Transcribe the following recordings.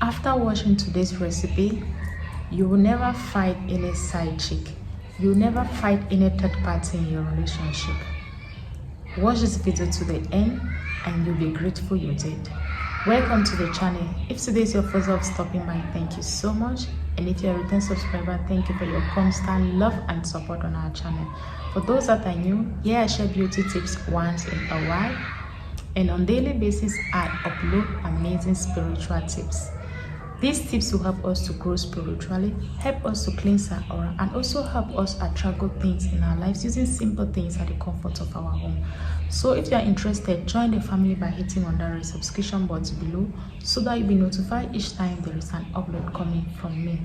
After watching today's recipe, you will never fight any side chick. You will never fight any third party in your relationship. Watch this video to the end and you'll be grateful you did. Welcome to the channel. If today is your first time stopping by, thank you so much. And if you're a return subscriber, thank you for your constant love and support on our channel. For those that are new, here I share beauty tips once in a while. And on daily basis, I upload amazing spiritual tips. These tips will help us to grow spiritually, help us to cleanse our aura, and also help us attract good things in our lives using simple things at the comfort of our home. So if you are interested, join the family by hitting on the red subscription button below so that you'll be notified each time there is an upload coming from me.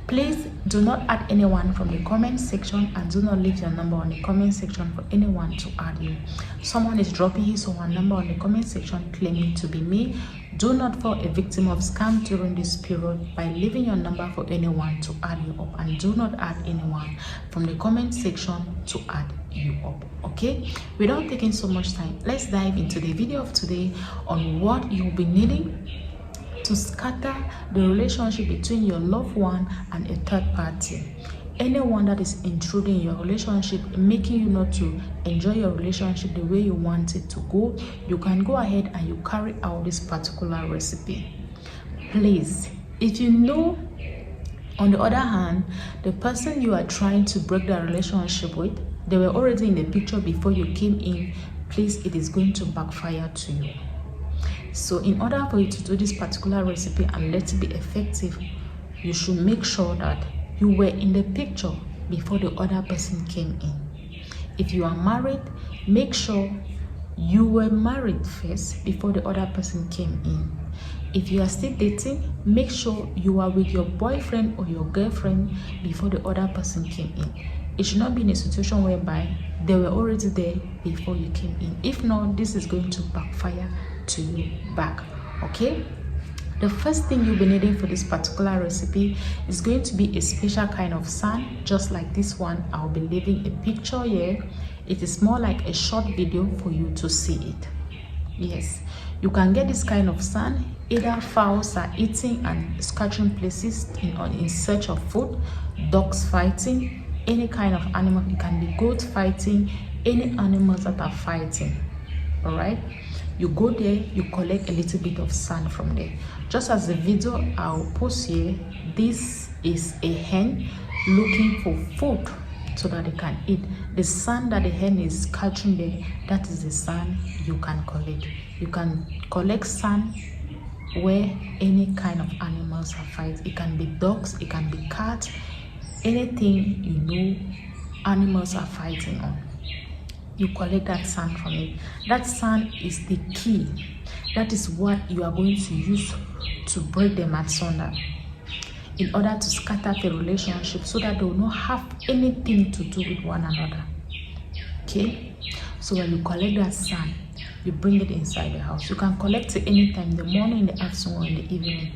Please do not add anyone from the comment section and do not leave your number on the comment section for anyone to add you. Someone is dropping his or her number on the comment section claiming to be me. Do not fall a victim of scam during this period by leaving your number for anyone to add you up, and do not add anyone from the comment section to add you up. Okay, without taking so much time, let's dive into the video of today on what you'll be needing to scatter the relationship between your loved one and a third party. Anyone that is intruding in your relationship, making you not to enjoy your relationship the way you want it to go, you can go ahead and you carry out this particular recipe. Please, if you know, on the other hand, the person you are trying to break the relationship with, they were already in the picture before you came in, please, it is going to backfire to you. So in order for you to do this particular recipe and let it be effective, you should make sure that you were in the picture before the other person came in. If you are married, make sure you were married first before the other person came in. If you are still dating, make sure you are with your boyfriend or your girlfriend before the other person came in. It should not be in a situation whereby they were already there before you came in. If not, this is going to backfire to you back. Okay, the first thing you'll be needing for this particular recipe is going to be a special kind of sand, just like this one. I'll be leaving a picture here. It is more like a short video for you to see it. Yes, you can get this kind of sand. Either fowls are eating and scratching places in search of food, dogs fighting, any kind of animal. It can be goat fighting, any animals that are fighting. All right, you go there, you collect a little bit of sand from there. Just as the video I'll post here, this is a hen looking for food so that they can eat. The sand that the hen is catching there, that is the sand you can collect. You can collect sand where any kind of animals are fighting. It can be dogs, it can be cats, anything you know animals are fighting on. You collect that sand from it. That sand is the key. That is what you are going to use to break them asunder in order to scatter the relationship so that they will not have anything to do with one another. Okay, so when you collect that sand, you bring it inside the house. You can collect it anytime, in the morning, in the afternoon, or in the evening.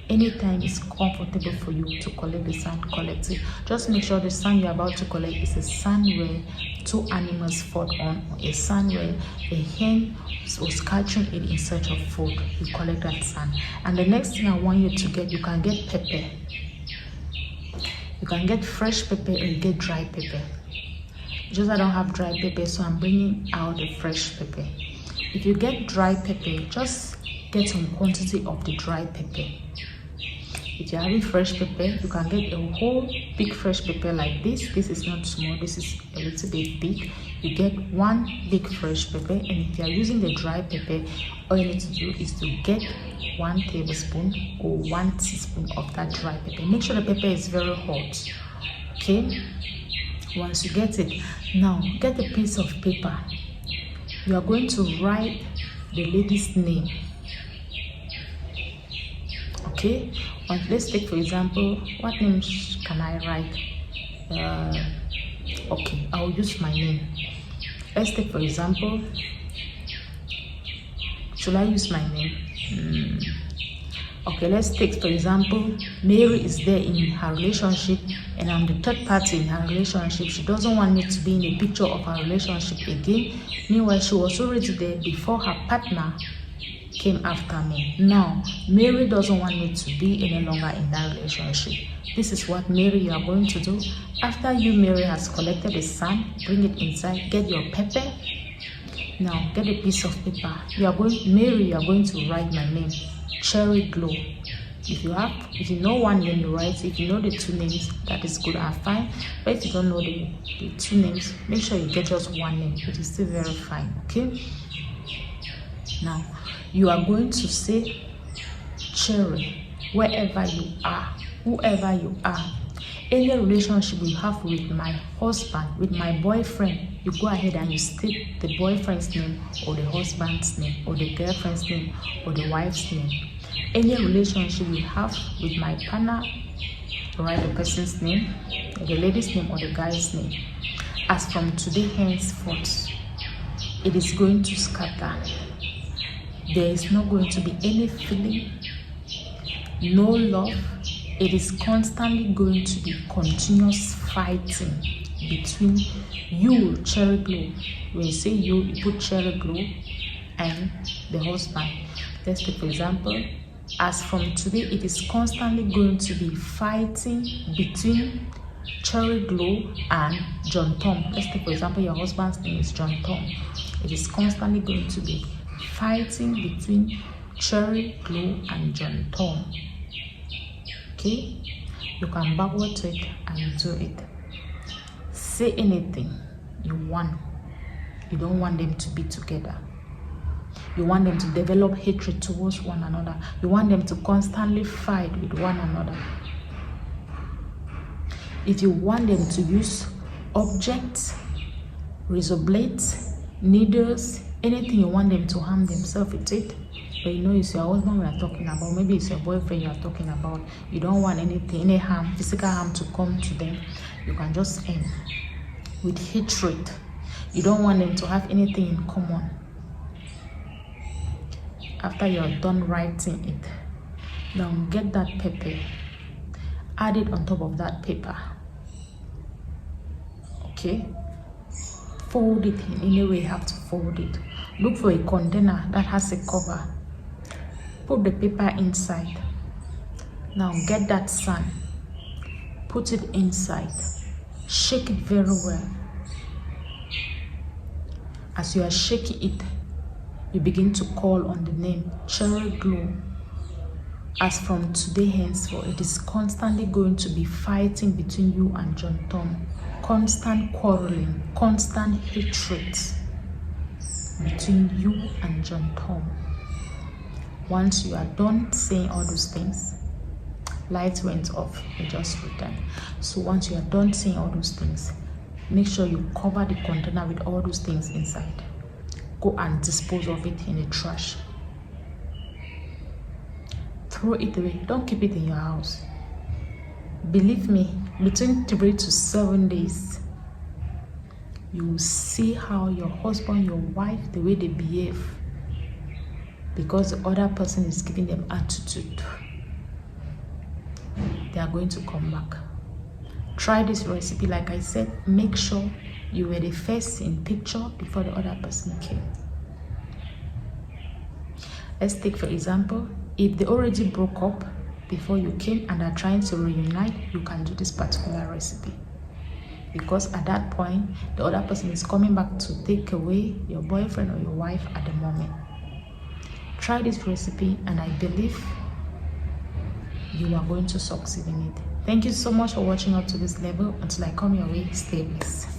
Anytime it's comfortable for you to collect the sand, collect it. Just make sure the sand you're about to collect is a sand where two animals fought on, or a sand where a hen was catching it in search of food. You collect that sand. And the next thing I want you to get, you can get pepper. You can get fresh pepper or you get dry pepper. Just I don't have dry pepper, so I'm bringing out the fresh pepper. If you get dry pepper, just get some quantity of the dry pepper. If you're having fresh pepper, you can get a whole big fresh pepper like this. This is not small, this is a little bit big. You get one big fresh pepper, and if you're using the dry pepper, all you need to do is to get 1 tablespoon or 1 teaspoon of that dry pepper. Make sure the pepper is very hot. Okay, once you get it, now get a piece of paper. You are going to write the lady's name. Okay, let's take for example, what name can I write? Okay, I'll use my name. Let's take for example, should I use my name? Okay, let's take for example, Mary is there in her relationship and I'm the third party in her relationship. She doesn't want me to be in the picture of her relationship again. Meanwhile, she was already there before her partner came after me. Now, Mary doesn't want me to be any longer in that relationship. This is what, Mary, you are going to do. After you, Mary, has collected the sand, bring it inside, get your pepper. Now, get a piece of paper. Mary, you are going to write my name, Cherry Glow. If you know one name, you write. If you know the two names, that is good and fine. But if you don't know the two names, make sure you get just one name. It is still very fine, okay? Now, you are going to say, Cherry, wherever you are, whoever you are, any relationship you have with my husband, with my boyfriend, you go ahead and you state the boyfriend's name or the husband's name or the girlfriend's name or the wife's name. Any relationship you have with my partner, write the person's name, the lady's name or the guy's name. As from today henceforth, it is going to scatter. There is not going to be any feeling, no love. It is constantly going to be continuous fighting between you, Cherry Glow. When you say you put Cherry Glow, and the husband. Let's take for example, as from today, it is constantly going to be fighting between Cherry Glow and John Tom. Let's take for example, your husband's name is John Tom. It is constantly going to be fighting between Cherry Glow and John Tom. Okay, you can backward to it and do it. Say anything you want. You don't want them to be together. You want them to develop hatred towards one another. You want them to constantly fight with one another. If you want them to use objects, razor blades, needles, anything you want them to harm themselves with it, but you know it's your husband we are talking about, maybe it's your boyfriend you are talking about, you don't want anything, any harm, physical harm to come to them, you can just end with hatred. You don't want them to have anything in common. After you are done writing it, now get that paper, add it on top of that paper, okay? Fold it in any way you have to fold it. Look for a container that has a cover. Put the paper inside. Now get that sand, put it inside, shake it very well. As you are shaking it, you begin to call on the name Cherry Glow. As from today henceforth, it is constantly going to be fighting between you and John Tom. Constant quarreling, constant hatred between you and John Tom. Once you are done saying all those things, light went off, you just returned. So once you are done saying all those things, make sure you cover the container with all those things inside. Go and dispose of it in the trash. Throw it away. Don't keep it in your house. Believe me, between 3 to 7 days, you will see how your husband, your wife, the way they behave, because the other person is giving them attitude, they are going to come back. Try this recipe. Like I said, make sure you were the first in picture before the other person came. Let's take for example, if they already broke up before you came and are trying to reunite, you can do this particular recipe, because at that point the other person is coming back to take away your boyfriend or your wife at the moment. Try this recipe and I believe you are going to succeed in it. Thank you so much for watching up to this level. Until I come your way, stay blessed.